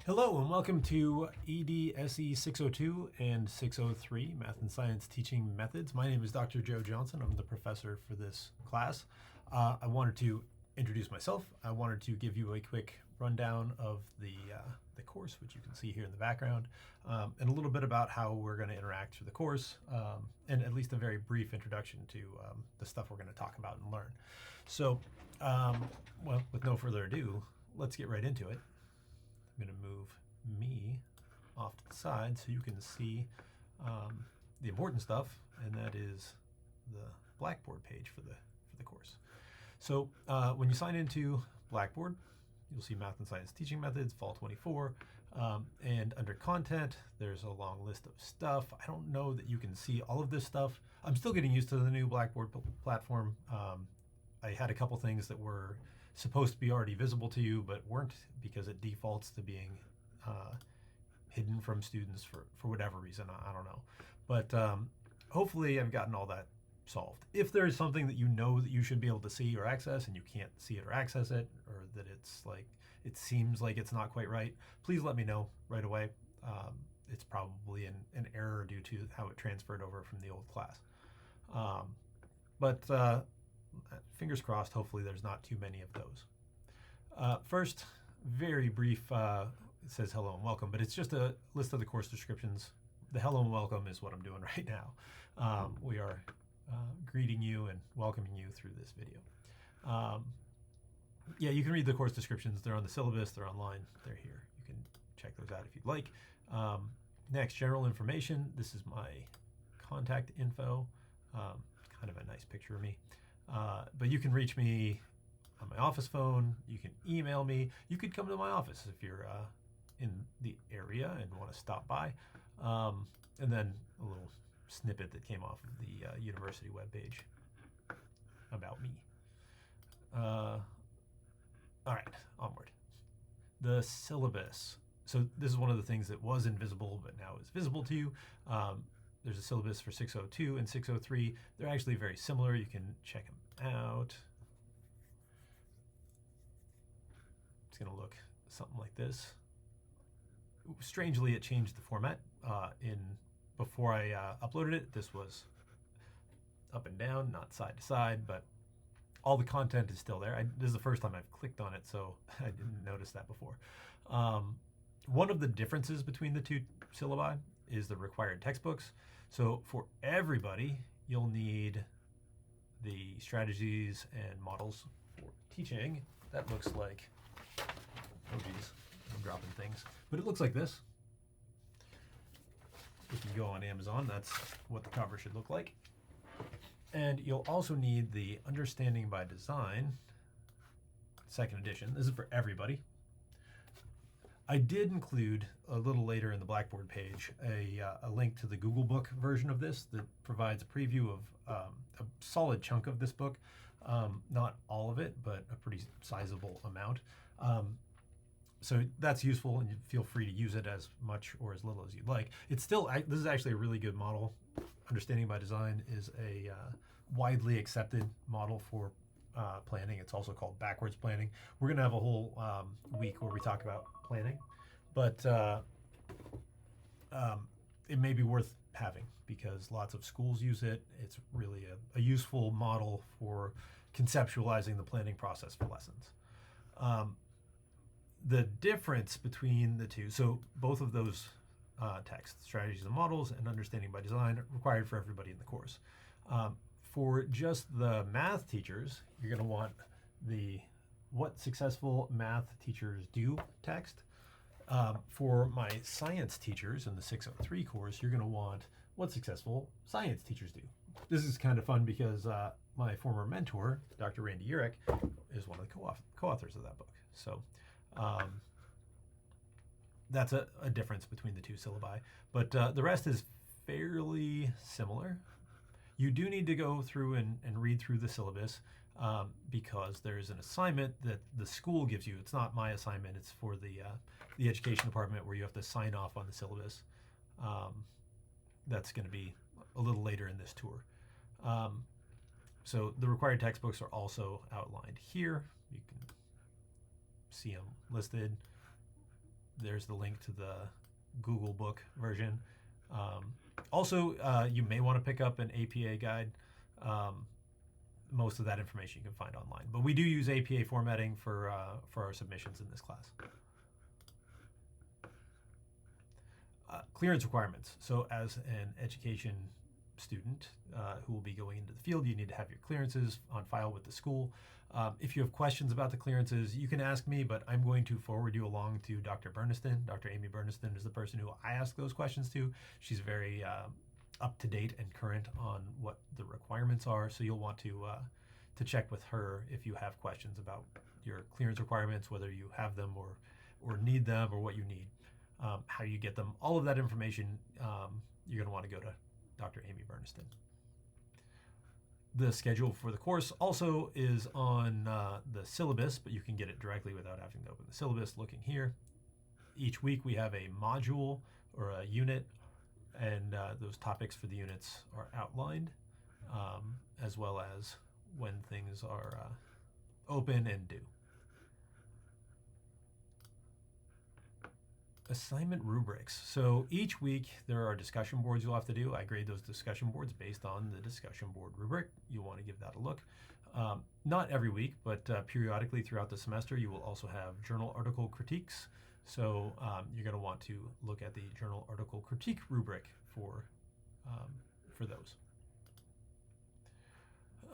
Hello and welcome to EDSE 602 and 603, Math and Science Teaching Methods. My name is Dr. Joe Johnson. I'm the professor for this class. I wanted to introduce myself. I wanted to give you a quick rundown of the course, which you can see here in the background, and a little bit about how we're going to interact through the course, and at least a very brief introduction to the stuff we're going to talk about and learn. So, well, with no further ado, let's get right into it. I'm going to move me off to the side so you can see the important stuff, and that is the Blackboard page for the course. So when you sign into Blackboard, you'll see Math and Science Teaching Methods, Fall 24, and under Content, there's a long list of stuff. I don't know that you can see all of this stuff. I'm still getting used to the new Blackboard platform. I had a couple things that were supposed to be already visible to you, but weren't, because it defaults to being hidden from students for whatever reason. I don't know. But hopefully I've gotten all that solved. If there is something that you know that you should be able to see or access and you can't see it or access it, or that it's like, it seems like it's not quite right, please let me know right away. It's probably an error due to how it transferred over from the old class. But fingers crossed, hopefully there's not too many of those. First, very brief, it says hello and welcome, but it's just a list of the course descriptions. The hello and welcome is what I'm doing right now. We are greeting you and welcoming you through this video. Yeah, you can read the course descriptions. They're on the syllabus, they're online, they're here. You can check those out if you'd like. Next, general information. This is my contact info. Kind of a nice picture of me. But you can reach me on my office phone. You can email me. You could come to my office if you're in the area and want to stop by. And then a little snippet that came off of the university webpage about me. All right, onward. The syllabus. So this is one of the things that was invisible, but now is visible to you. There's a syllabus for 602 and 603. They're actually very similar. You can check them out. It's going to look something like this. Strangely, it changed the format. Before I uploaded it, this was up and down, not side to side, but all the content is still there. This is the first time I've clicked on it, so I didn't notice that before. One of the differences between the two syllabi is the required textbooks. So for everybody, you'll need the strategies and models for teaching. That looks like, oh geez, I'm dropping things. But it looks like this. If you go on Amazon, that's what the cover should look like. And you'll also need the Understanding by Design, second edition. This is for everybody. I did include a little later in the Blackboard page a link to the Google Book version of this that provides a preview of a solid chunk of this book. Not all of it, but a pretty sizable amount. So that's useful, and you feel free to use it as much or as little as you'd like. It's still, this is actually a really good model. Understanding by Design is a widely accepted model for planning. It's also called backwards planning. We're going to have a whole week where we talk about planning, but it may be worth having because lots of schools use it. It's really a useful model for conceptualizing the planning process for lessons. The difference between the two, so both of those texts, strategies and models and Understanding by Design, are required for everybody in the course. For just the math teachers, you're going to want the What Successful Math Teachers Do text. For my science teachers in the 603 course, you're going to want What Successful Science Teachers Do. This is kind of fun because my former mentor, Dr. Randy Urich, is one of the co-authors of that book. So that's a difference between the two syllabi. But the rest is fairly similar. You do need to go through and read through the syllabus because there's an assignment that the school gives you. It's not my assignment. It's for the education department where you have to sign off on the syllabus. That's going to be a little later in this tour. So the required textbooks are also outlined here. You can see them listed. There's the link to the Google Book version. Also, you may want to pick up an APA guide. Most of that information you can find online, but we do use APA formatting for our submissions in this class. Clearance requirements. So as an education student who will be going into the field, you need to have your clearances on file with the school. If you have questions about the clearances, you can ask me, but I'm going to forward you along to Dr. Berniston. Dr. Amy Berniston is the person who I ask those questions to. She's very up to date and current on what the requirements are, so you'll want to check with her if you have questions about your clearance requirements, whether you have them or need them, or what you need, how you get them. All of that information, you're going to want to go to Dr. Amy Berniston. The schedule for the course also is on the syllabus, but you can get it directly without having to open the syllabus. Looking here, each week we have a module or a unit, and those topics for the units are outlined, as well as when things are open and due. Assignment rubrics. So each week there are discussion boards you'll have to do. I grade those discussion boards based on the discussion board rubric. You'll want to give that a look. Not every week, but periodically throughout the semester, you will also have journal article critiques. So you're going to want to look at the journal article critique rubric for those.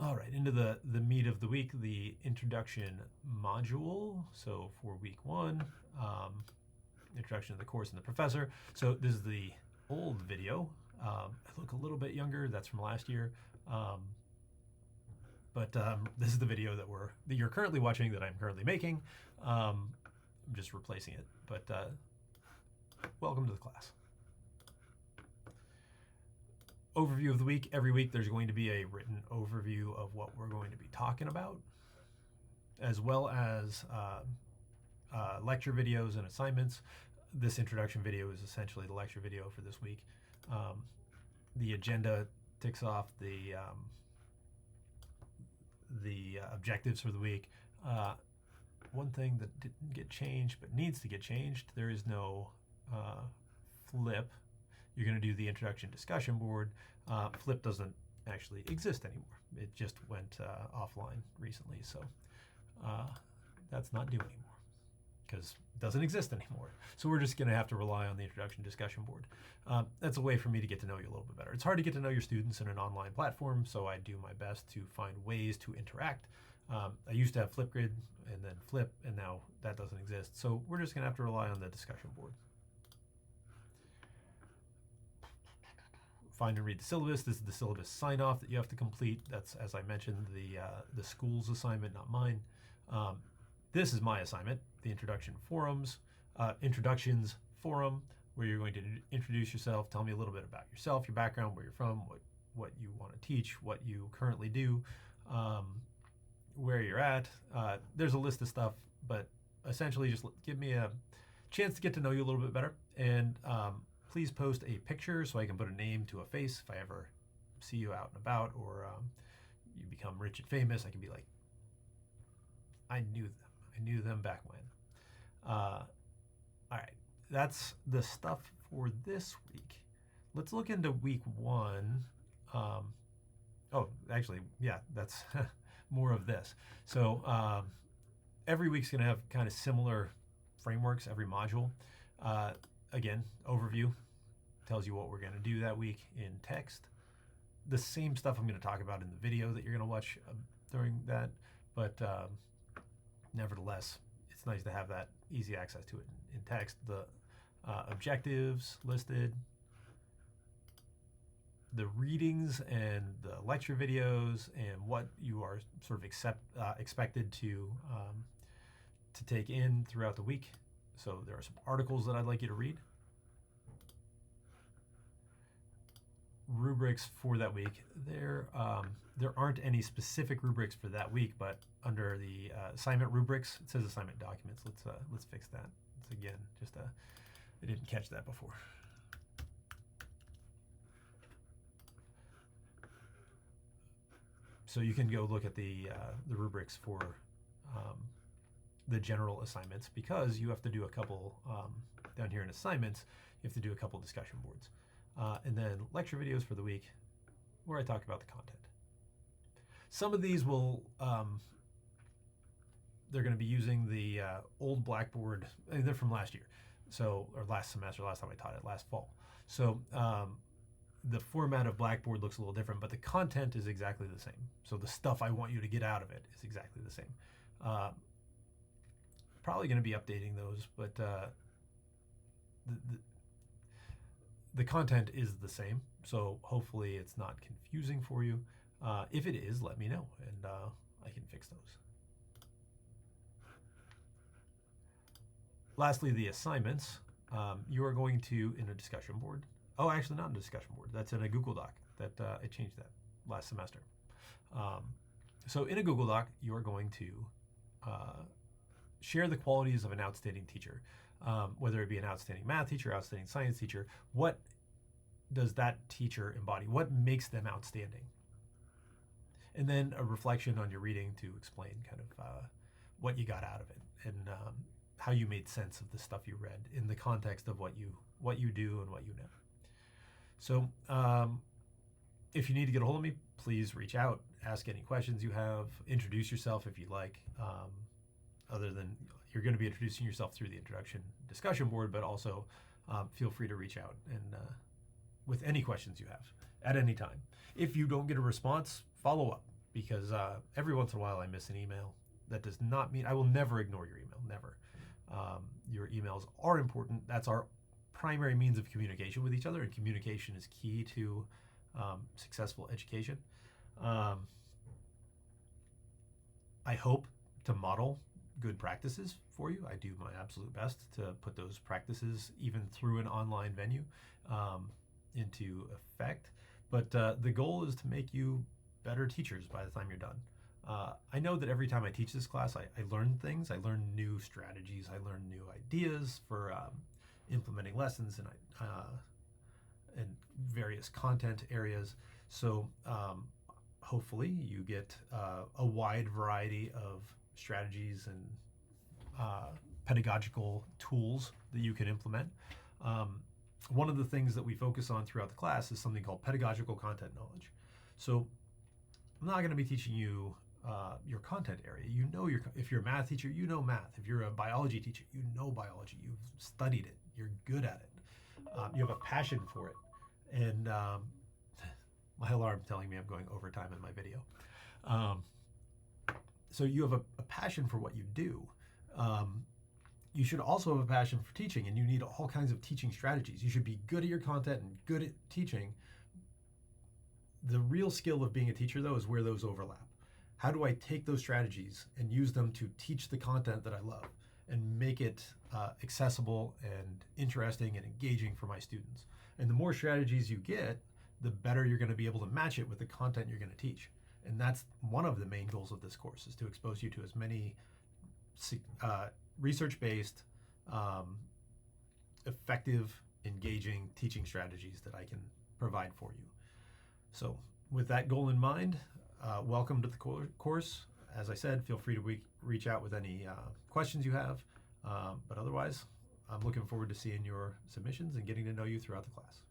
All right, into the meat of the week, the introduction module. So for week 1, introduction to the course and the professor. So this is the old video. I look a little bit younger. That's from last year. But this is the video that you're currently watching, that I'm currently making. I'm just replacing it. But welcome to the class. Overview of the week. Every week there's going to be a written overview of what we're going to be talking about, as well as lecture videos and assignments. This introduction video is essentially the lecture video for this week. The agenda ticks off the objectives for the week. One thing that didn't get changed but needs to get changed, there is no flip. You're going to do the introduction discussion board. Flip doesn't actually exist anymore. It just went offline recently, so that's not due anymore because it doesn't exist anymore. So we're just going to have to rely on the introduction discussion board. That's a way for me to get to know you a little bit better. It's hard to get to know your students in an online platform, so I do my best to find ways to interact. I used to have Flipgrid and then Flip, and now that doesn't exist. So we're just going to have to rely on the discussion board. Find and read the syllabus. This is the syllabus sign-off that you have to complete. That's, as I mentioned, the school's assignment, not mine. This is my assignment, the introductions forum, where you're going to introduce yourself, tell me a little bit about yourself, your background, where you're from, what you want to teach, what you currently do, where you're at. There's a list of stuff, but essentially just give me a chance to get to know you a little bit better. And please post a picture so I can put a name to a face. If I ever see you out and about, or you become rich and famous, I can be like, I knew them back when. All right, that's the stuff for this week. Let's look into week 1. Oh, actually, yeah, that's more of this. So every week's going to have kind of similar frameworks, every module. Again, overview tells you what we're going to do that week in text. The same stuff I'm going to talk about in the video that you're going to watch during that, but nevertheless, it's nice to have that easy access to it in text. The objectives listed, the readings and the lecture videos, and what you are sort of expected to take in throughout the week. So there are some articles that I'd like you to read. Rubrics for that week. There aren't any specific rubrics for that week, but under the assignment rubrics, it says assignment documents. Let's fix that. It's again just I didn't catch that before. So you can go look at the rubrics for the general assignments, because you have to do a couple, down here in assignments, you have to do a couple discussion boards. And then lecture videos for the week where I talk about the content. Some of these will, they're going to be using the old Blackboard. I mean, they're from last year, so, or last semester, last time I taught it, last fall. So the format of Blackboard looks a little different, but the content is exactly the same. So the stuff I want you to get out of it is exactly the same. Probably going to be updating those, but the content is the same. So hopefully it's not confusing for you. If it is, let me know, and I can fix those. Lastly, the assignments. You are going to, in a discussion board. Oh, actually not in a discussion board. That's in a Google Doc. That I changed that last semester. So in a Google Doc, you are going to share the qualities of an outstanding teacher, whether it be an outstanding math teacher, outstanding science teacher. What does that teacher embody? What makes them outstanding? And then a reflection on your reading to explain kind of what you got out of it, and how you made sense of the stuff you read in the context of what you do and what you know. So if you need to get a hold of me, please reach out, ask any questions you have, introduce yourself if you'd like. Other than, you're going to be introducing yourself through the introduction discussion board, but also feel free to reach out and with any questions you have at any time. If you don't get a response, follow up, because every once in a while I miss an email. That does not mean I will never ignore your email, never. Your emails are important. That's our primary means of communication with each other, and communication is key to successful education. I hope to model good practices for you. I do my absolute best to put those practices, even through an online venue, into effect. But the goal is to make you better teachers by the time you're done. I know that every time I teach this class, I learn things. I learn new strategies. I learn new ideas for implementing lessons and various content areas. So hopefully you get a wide variety of strategies and pedagogical tools that you can implement. One of the things that we focus on throughout the class is something called pedagogical content knowledge. So I'm not going to be teaching you your content area. You know, if you're a math teacher, you know math. If you're a biology teacher, you know biology. You've studied it. You're good at it. You have a passion for it. And my alarm telling me I'm going overtime in my video. So you have a passion for what you do. You should also have a passion for teaching, and you need all kinds of teaching strategies. You should be good at your content and good at teaching. The real skill of being a teacher, though, is where those overlap. How do I take those strategies and use them to teach the content that I love and make it accessible and interesting and engaging for my students? And the more strategies you get, the better you're going to be able to match it with the content you're going to teach. And that's one of the main goals of this course, is to expose you to as many research-based, effective, engaging teaching strategies that I can provide for you. So with that goal in mind, welcome to the course. As I said, feel free to reach out with any questions you have. But otherwise, I'm looking forward to seeing your submissions and getting to know you throughout the class.